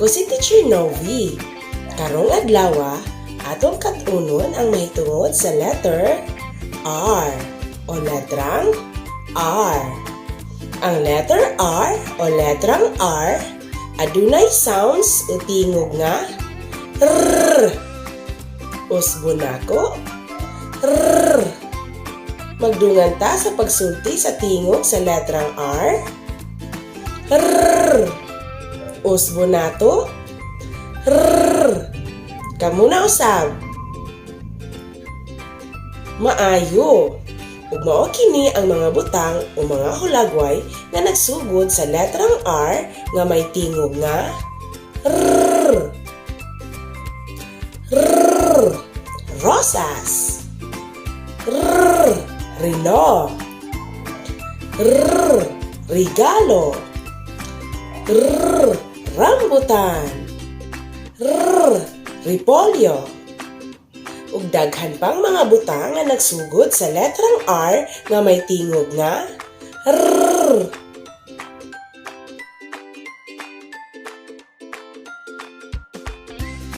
si Teacher Novi. Karong adlaw, atong katunon ang mahitungod sa letter R o letrang R. Ang letter R o letrang R adunay sounds o tingog nga R. Usbon nako. R. Magdungan ta sa pagsulti sa tingog sa letrang R. R. Usbon nato. R. Kamu na usab. Maayo. Ug mao kini ang mga butang o mga hulagway nga nagsugod sa letrang R nga may tingog nga R. R. Rosas. R. Relo. R. Regalo. R. Rambutan. R. Repolyo. Ug daghan pang mga butang nga nagsugod sa letrang R nga may tingog nga R.